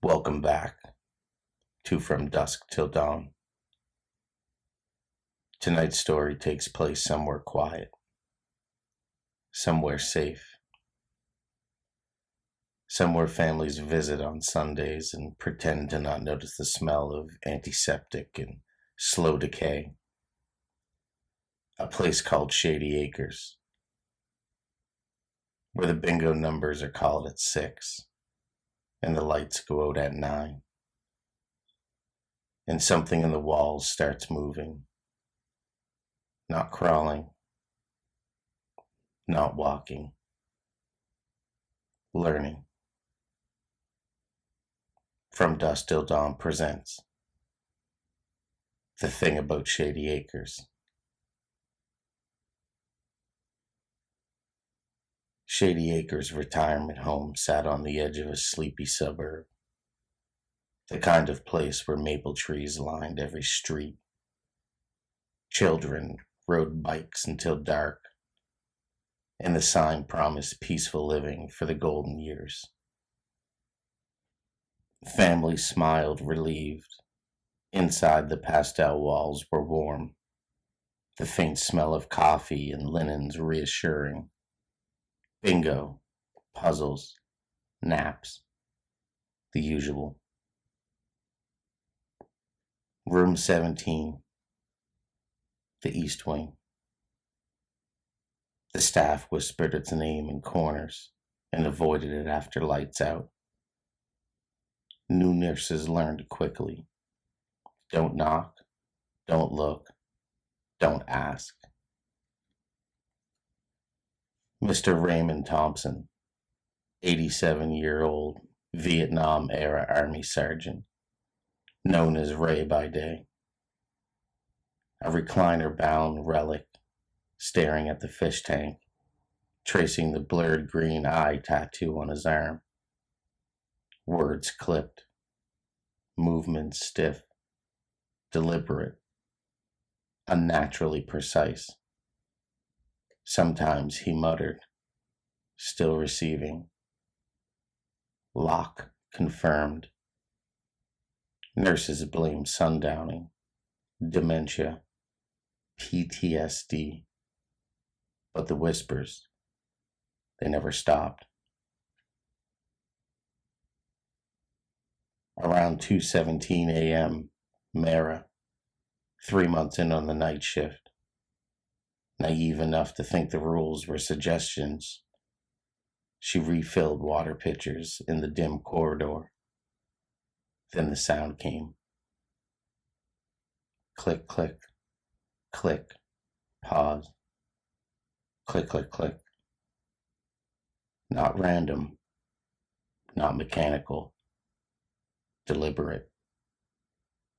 Welcome back to From Dusk Till Dawn. Tonight's story takes place somewhere quiet, somewhere safe, somewhere families visit on Sundays and pretend to not notice the smell of antiseptic and slow decay. A place called Shady Acres, where the bingo numbers are called at 6 and the lights go out at 9. And something in the walls starts moving. Not crawling, not walking, learning. From Dusk Till Dawn presents The Thing About Shady Acres. Shady Acres retirement home sat on the edge of a sleepy suburb, the kind of place where maple trees lined every street. Children rode bikes until dark, and the sign promised peaceful living for the golden years. Families smiled relieved. Inside, the pastel walls were warm, the faint smell of coffee and linens reassuring. Bingo, puzzles, naps, the usual. Room 17, the East Wing. The staff whispered its name in corners and avoided it after lights out. New nurses learned quickly. Don't knock, don't look, don't ask. Mr. Raymond Thompson, 87-year-old Vietnam-era Army sergeant, known as Ray by day. A recliner-bound relic, staring at the fish tank, tracing the blurred green eye tattoo on his arm. Words clipped, movements stiff, deliberate, unnaturally precise. Sometimes he muttered, still receiving. Lock confirmed. Nurses blamed sundowning, dementia, PTSD. But the whispers, they never stopped. Around 2:17 a.m., Mara, 3 months in on the night shift, naive enough to think the rules were suggestions, she refilled water pitchers in the dim corridor. Then the sound came. Click, click, click, pause. Click, click, click. Not random, not mechanical, deliberate,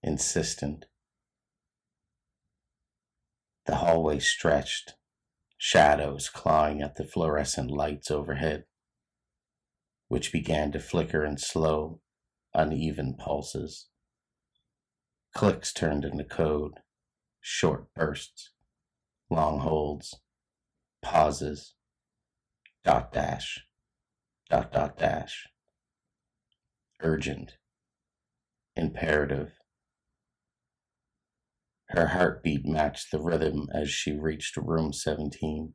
insistent. The hallway stretched, shadows clawing at the fluorescent lights overhead, which began to flicker in slow, uneven pulses. Clicks turned into code, short bursts, long holds, pauses, dot dash, dot dot dash. Urgent, imperative. Her heartbeat matched the rhythm as she reached room 17.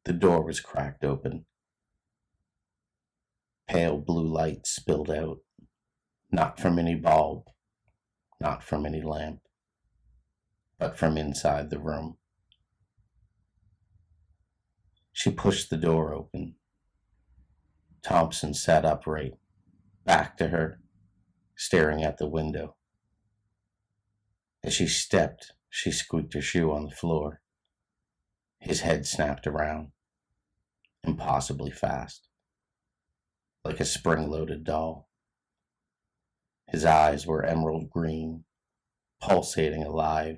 The door was cracked open. Pale blue light spilled out, not from any bulb, not from any lamp, but from inside the room. She pushed the door open. Thompson sat upright, back to her, staring at the window. As she stepped, she squeaked her shoe on the floor. His head snapped around, impossibly fast, like a spring-loaded doll. His eyes were emerald green, pulsating alive,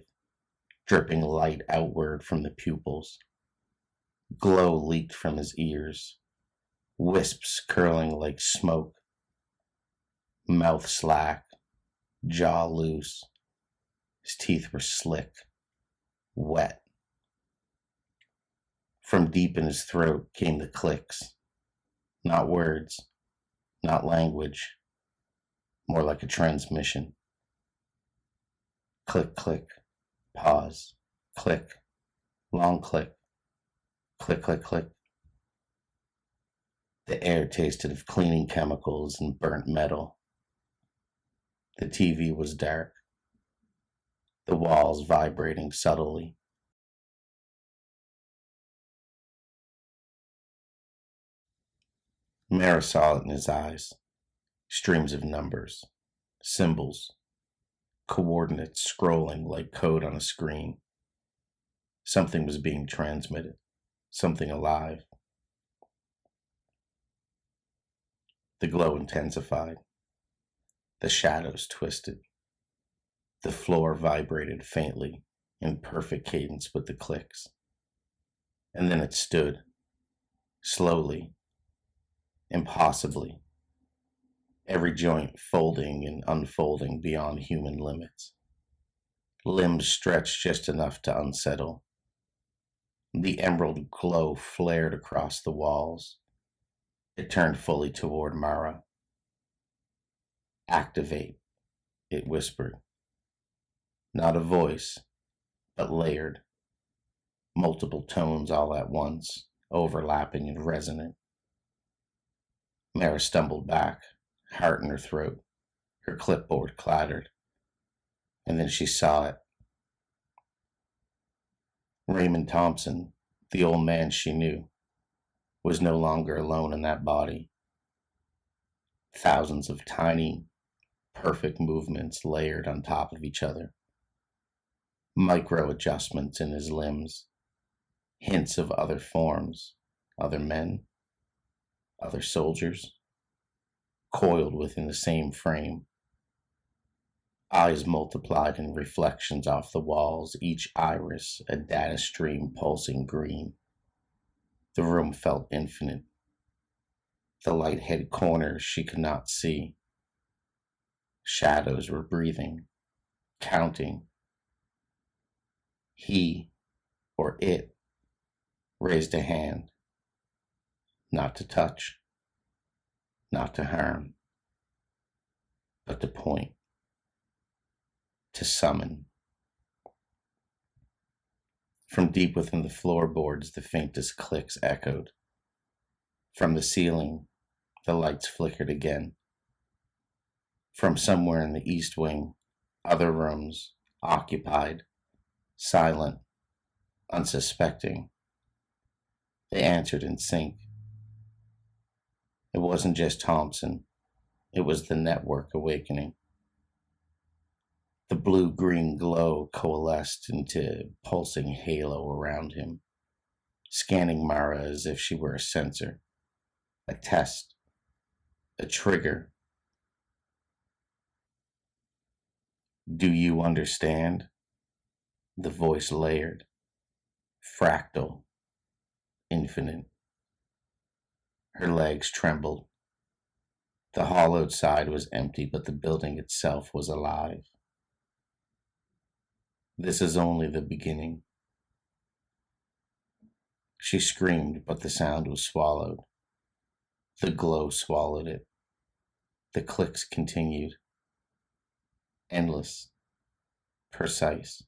dripping light outward from the pupils. Glow leaked from his ears, wisps curling like smoke. Mouth slack, jaw loose. His teeth were slick, wet. From deep in his throat came the clicks, not words, not language, more like a transmission. Click, click, pause, click, long click, click, click, click. The air tasted of cleaning chemicals and burnt metal. The TV was dark, the walls vibrating subtly. Mara saw it in his eyes. Streams of numbers, symbols, coordinates scrolling like code on a screen. Something was being transmitted, something alive. The glow intensified. The shadows twisted. The floor vibrated faintly, in perfect cadence with the clicks. And then it stood, slowly, impossibly, every joint folding and unfolding beyond human limits. Limbs stretched just enough to unsettle. The emerald glow flared across the walls. It turned fully toward Mara. Activate, it whispered. Not a voice, but layered. Multiple tones all at once, overlapping and resonant. Mara stumbled back, heart in her throat. Her clipboard clattered. And then she saw it. Raymond Thompson, the old man she knew, was no longer alone in that body. Thousands of tiny, perfect movements layered on top of each other. Micro adjustments in his limbs. Hints of other forms, other men, other soldiers, coiled within the same frame. Eyes multiplied in reflections off the walls, each iris a data stream pulsing green. The room felt infinite. The light hid corners she could not see. Shadows were breathing, counting. He, or it, raised a hand. Not to touch, not to harm, but to point, to summon. From deep within the floorboards, the faintest clicks echoed. From the ceiling, the lights flickered again. From somewhere in the east wing, other rooms, occupied, silent, unsuspecting. They answered in sync. It wasn't just Thompson. It was the network awakening. The blue-green glow coalesced into pulsing halo around him, scanning Mara as if she were a sensor, a test, a trigger. Do you understand? The voice layered, fractal, infinite. Her legs trembled. The hollowed side was empty, but the building itself was alive. This is only the beginning. She screamed, but the sound was swallowed. The glow swallowed it. The clicks continued. Endless, precise,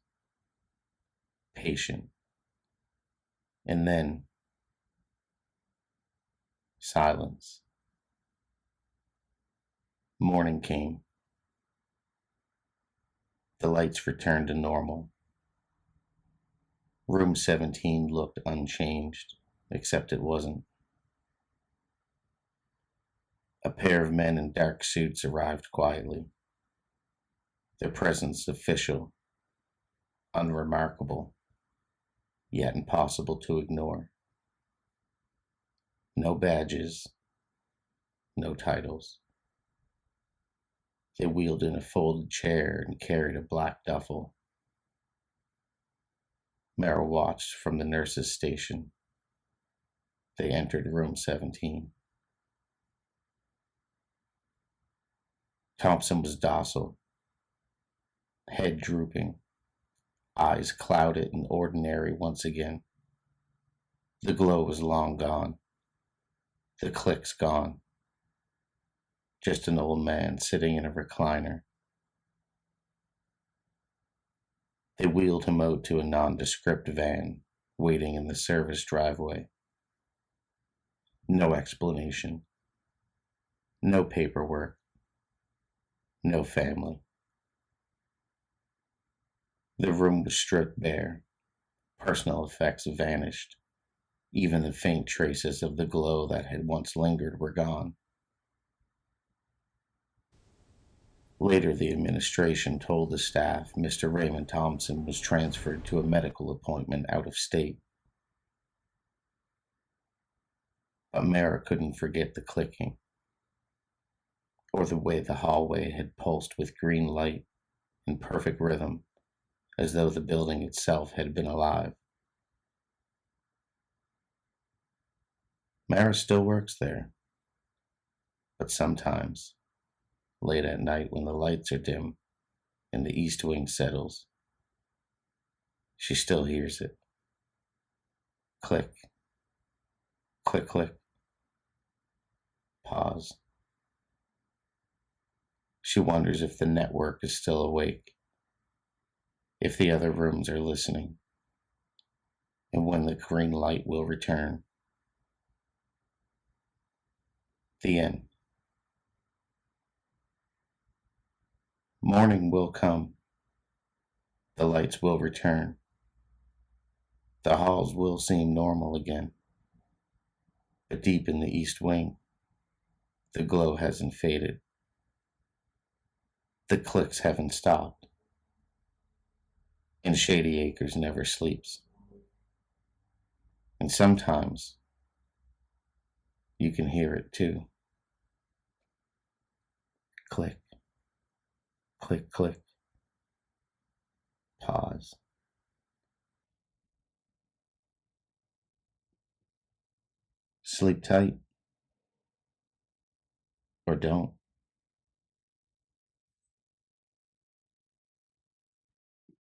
patient. And then, silence. Morning came. The lights returned to normal. Room 17 looked unchanged, except it wasn't. A pair of men in dark suits arrived quietly. Their presence official, unremarkable, yet impossible to ignore. No badges, no titles. They wheeled in a folded chair and carried a black duffel. Mara watched from the nurse's station. They entered room 17. Thompson was docile, head drooping, eyes clouded and ordinary once again. The glow was long gone, the clicks gone. just an old man sitting in a recliner. They wheeled him out to a nondescript van waiting in the service driveway. No explanation, no paperwork, no family. The room was stripped bare, personal effects vanished. Even the faint traces of the glow that had once lingered were gone. Later, the administration told the staff Mr. Raymond Thompson was transferred to a medical appointment out of state. But Mara couldn't forget the clicking, or the way the hallway had pulsed with green light in perfect rhythm, as though the building itself had been alive. Mara still works there, but sometimes, late at night when the lights are dim and the east wing settles, she still hears it. Click, click, click. Pause. She wonders if the network is still awake, if the other rooms are listening, and when the green light will return. The end. Morning will come. The lights will return. The halls will seem normal again. But deep in the east wing, the glow hasn't faded. The clicks haven't stopped. And Shady Acres never sleeps. And sometimes you can hear it too. Click, click, click. Pause. Sleep tight. Or don't.